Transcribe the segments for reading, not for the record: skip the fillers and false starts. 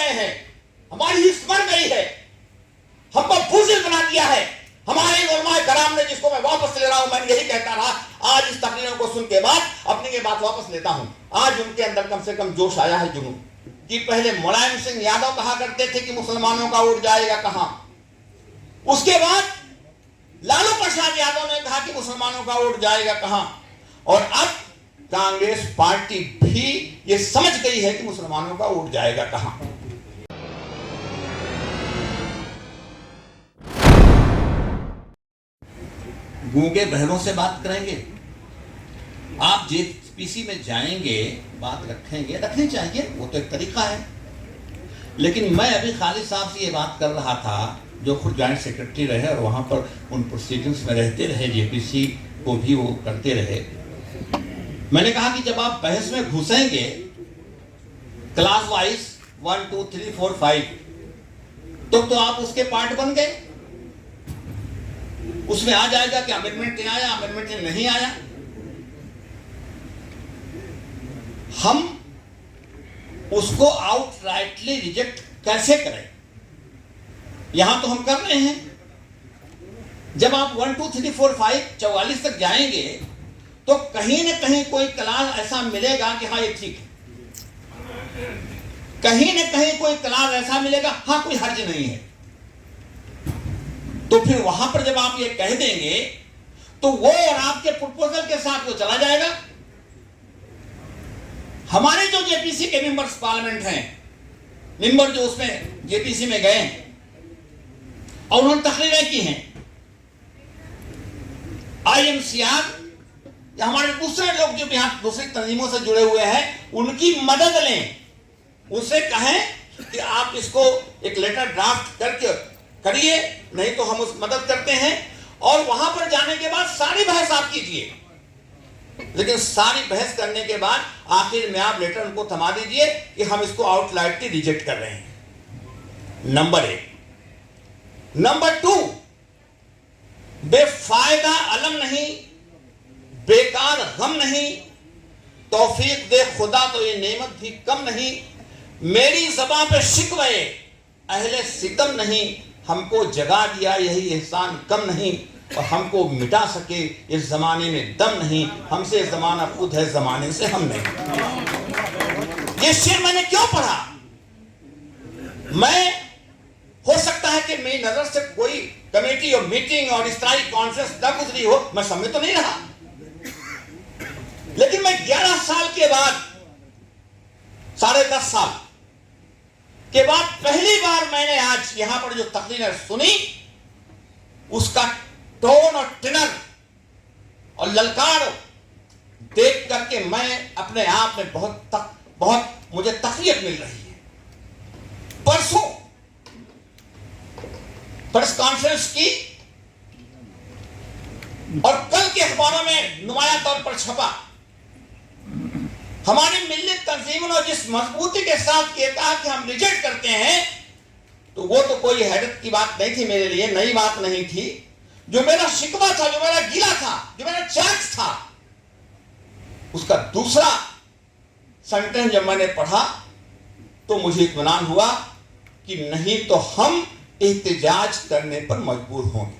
गए हैं, हमारी हिस्स मर गई है, हमको बुज़दिल बना दिया है। हमारे उलमाए कराम ने, जिसको मैं वापस ले रहा हूं, मैं यही कहता रहा, आज इस तकरीरों को सुन के बाद अपनी ये बात वापस लेता हूं। आज उनके अंदर कम से कम जोश आया है, जुनून। कि पहले मुलायम सिंह यादव कहा करते थे कि मुसलमानों का वोट जाएगा कहां, उसके बाद लालू प्रसाद यादव ने कहा कि मुसलमानों का वोट जाएगा कहां, और अब कांग्रेस पार्टी भी ये समझ गई है कि मुसलमानों का वोट जाएगा कहां। गूंगे बहरों से बात करेंगे। आप जेपीसी में जाएंगे, बात रखनी चाहिए, वो तो एक तरीका है। लेकिन मैं अभी खालिद साहब से ये बात कर रहा था, जो खुद जॉइंट सेक्रेटरी रहे और वहाँ पर उन प्रोसीडिंग्स में रहते रहे, जेपीसी को भी वो करते रहे। मैंने कहा कि जब आप बहस में घुसेंगे क्लास वाइज 1 2 3 4 5, तो आप उसके पार्ट बन गए। उसमें आ जाएगा कि अमेंडमेंट आया, अमेंडमेंट नहीं आया। हम उसको आउटराइटली रिजेक्ट कैसे करें? यहां तो हम कर रहे हैं। जब आप 1 2 3 4 5 44 तक जाएंगे तो कहीं ना कहीं कोई क्लास ऐसा मिलेगा कि हाँ ये ठीक है, कहीं ना कहीं कोई क्लास ऐसा मिलेगा हाँ कोई हर्ज नहीं है। तो फिर वहां पर जब आप ये कह देंगे तो वो और आपके प्रपोजल के साथ वो चला जाएगा। हमारे जो जेपीसी के मेंबर्स पार्लियामेंट हैं, मेंबर जो उसमें जेपीसी में गए और उन्होंने तकरीरें की हैं, IMCR या हमारे दूसरे लोग जो यहाँ दूसरी तंजीमों से जुड़े हुए हैं, उनकी मदद लें। उनसे कहें कि आप इसको एक लेटर ड्राफ्ट करके करिए, नहीं तो हम उस मदद करते हैं। और वहां पर जाने के बाद सारी बहस आप कीजिए, लेकिन सारी बहस करने के बाद आखिर में आप लेटर उनको थमा दीजिए कि हम इसको आउटराइटली रिजेक्ट कर रहे हैं। नंबर 1। नंबर 2, बेफायदा अलम नहीं, बेकार गम नहीं, तौफीक दे खुदा तो ये नेमत भी कम नहीं। मेरी ज़बां पे शिकवे अहले सितम नहीं, हमको जगा दिया यही एहसान कम नहीं, और हमको मिटा सके इस जमाने में दम नहीं, हमसे जमाना खुद है जमाने से हम नहीं। ये शेर मैंने क्यों पढ़ा? मैं, हो सकता है कि मेरी नजर से कोई कमेटी और मीटिंग और इस तरह की कॉन्फ्रेंस न गुजरी हो, मैं समझ तो नहीं रहा, लेकिन मैं 11 साल के बाद, 10.5 साल के बाद पहली बार मैंने आज यहां पर जो तकरीर सुनी, उसका टोन और टिनर और ललकार देख करके मैं अपने आप में बहुत मुझे तकलीफ मिल रही है। परसों प्रेस कॉन्फ्रेंस की और कल के अखबारों में नुमाया तौर पर छपा। हमारी मिल्ली तंजीमों ने जिस मजबूती के साथ ये कहा कि हम रिजेक्ट करते हैं, तो वो तो कोई हैरत की बात नहीं थी मेरे लिए, नई बात नहीं थी। जो मेरा शिकवा था, जो मेरा गिला था, जो मेरा चाक्स था, उसका दूसरा सेंटेंस जब मैंने पढ़ा तो मुझे इत्मीनान हुआ कि नहीं तो हम एहतजाज करने पर मजबूर होंगे।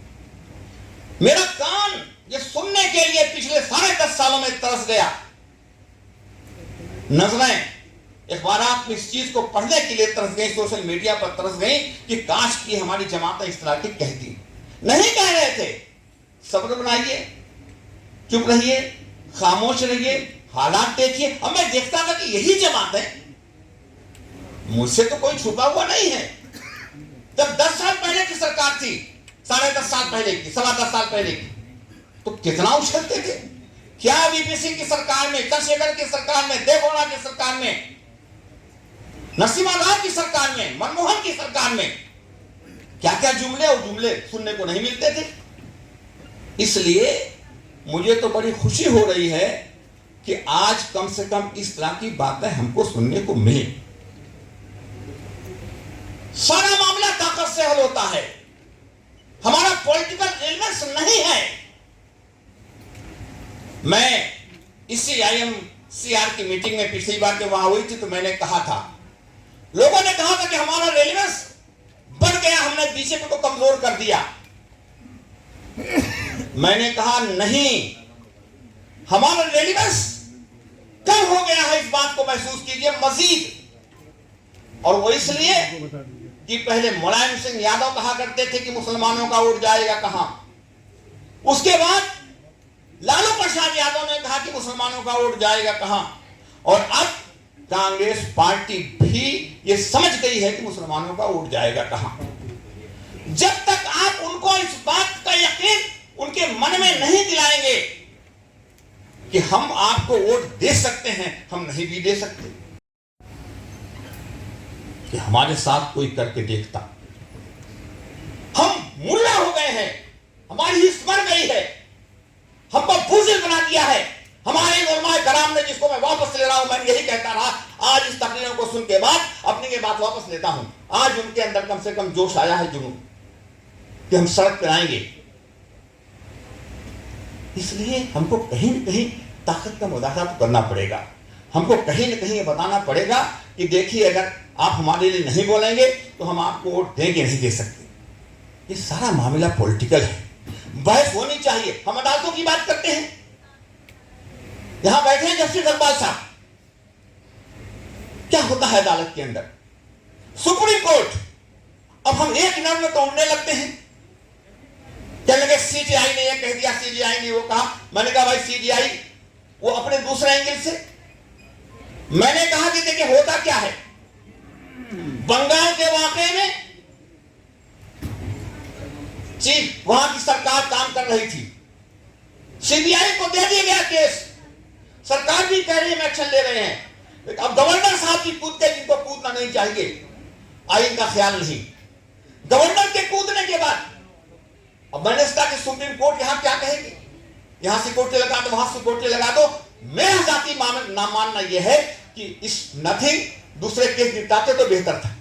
मेरा कान ये सुनने के लिए पिछले 10.5 सालों में तरस गया। नजरें अखबारात में इस चीज को पढ़ने के लिए तरस गई, सोशल मीडिया पर तरस गई कि काश की हमारी जमातें इस तरह की कहती। नहीं कह रहे थे, सब्र बनाइए, चुप रहिए, खामोश रहिए, हालात देखिए। अब मैं देखता था कि यही जमातें, मुझसे तो कोई छुपा हुआ नहीं है। जब 10 साल पहले की सरकार थी, 10.5 साल पहले की, 10.25 साल पहले की, तो कितना उछलते थे। क्या वीपी की सरकार में, चंद्रशेखर की सरकार में, देवगौड़ा की सरकार में, नरसिम्हा राव की सरकार में, मनमोहन की सरकार में क्या क्या जुमले और जुमले सुनने को नहीं मिलते थे। इसलिए मुझे तो बड़ी खुशी हो रही है कि आज कम से कम इस तरह की बातें हमको सुनने को मिली। सारा मामला ताकत से हल होता है, हमारा पॉलिटिकल एलिमेंट्स नहीं है। मैं इसी IMCR की मीटिंग में पिछली बार जब वहां हुई थी तो मैंने कहा था लोगों ने कहा था कि हमारा रेलिवेंस बढ़ गया, हमने बीजेपी को कमजोर कर दिया। मैंने कहा नहीं, हमारा रेलिवेंस कम हो गया है, इस बात को महसूस कीजिए मजीद। और वो इसलिए कि पहले मुलायम सिंह यादव कहा करते थे कि मुसलमानों का वोट जाएगा कहां, उसके बाद लालू प्रसाद यादव ने कहा कि मुसलमानों का वोट जाएगा कहां, और अब कांग्रेस पार्टी भी ये समझ गई है कि मुसलमानों का वोट जाएगा कहां। जब तक आप उनको इस बात का यकीन उनके मन में नहीं दिलाएंगे कि हम आपको वोट दे सकते हैं, हम नहीं भी दे सकते, कि हमारे साथ कोई करके देखता। हम मुल्ला हो गए हैं, हमारी हिस्स मर गई है, हमको बुज़दिल बना दिया है। हमारे उलमाए कराम ने, जिसको मैं वापस ले रहा हूं, मैं यही कहता रहा, आज इस तकरीरों को सुन के बाद अपनी ये बात वापस लेता हूं। आज उनके अंदर कम से कम जोश आया है, जुनून, कि हम सड़क पर आएंगे। इसलिए हमको कहीं न कहीं ताकत का मुजाहरा करना पड़ेगा। हमको कहीं न कहीं ये बताना पड़ेगा कि देखिए, अगर आप हमारे लिए नहीं बोलेंगे तो हम आपको वोट देंगे नहीं दे सकते। ये सारा मामला पॉलिटिकल है, बहस होनी चाहिए। हम अदालतों की बात करते हैं, यहां बैठे हैं जस्टिस इकबाल साहब, क्या होता है अदालत के अंदर? सुप्रीम कोर्ट, अब हम एक मिनट में तोड़ने लगते हैं, कहने लगे सीजीआई ने ये कह दिया, सीजीआई ने वो कहा। मैंने कहा भाई सीजीआई वो अपने दूसरे एंगल से, मैंने कहा कि देखिए होता क्या है, बंगाल के वाकये में चीफ वहां की सरकार काम कर रही थी, सीबीआई को दे दिया गया केस, सरकार भी कह रही है एक्शन ले रहे हैं। अब गवर्नर साहब की कूदते, जिनको कूदना नहीं चाहिए, आइन का ख्याल नहीं, गवर्नर के कूदने के बाद अब मैंने कहा कि सुप्रीम कोर्ट यहां क्या कहेगी, यहां से कोर्टे लगा दो, वहां से कोर्टे लगा दो। मेरा जाती ना मानना यह है कि इस नथिंग दूसरे केस निपटाते तो बेहतर था।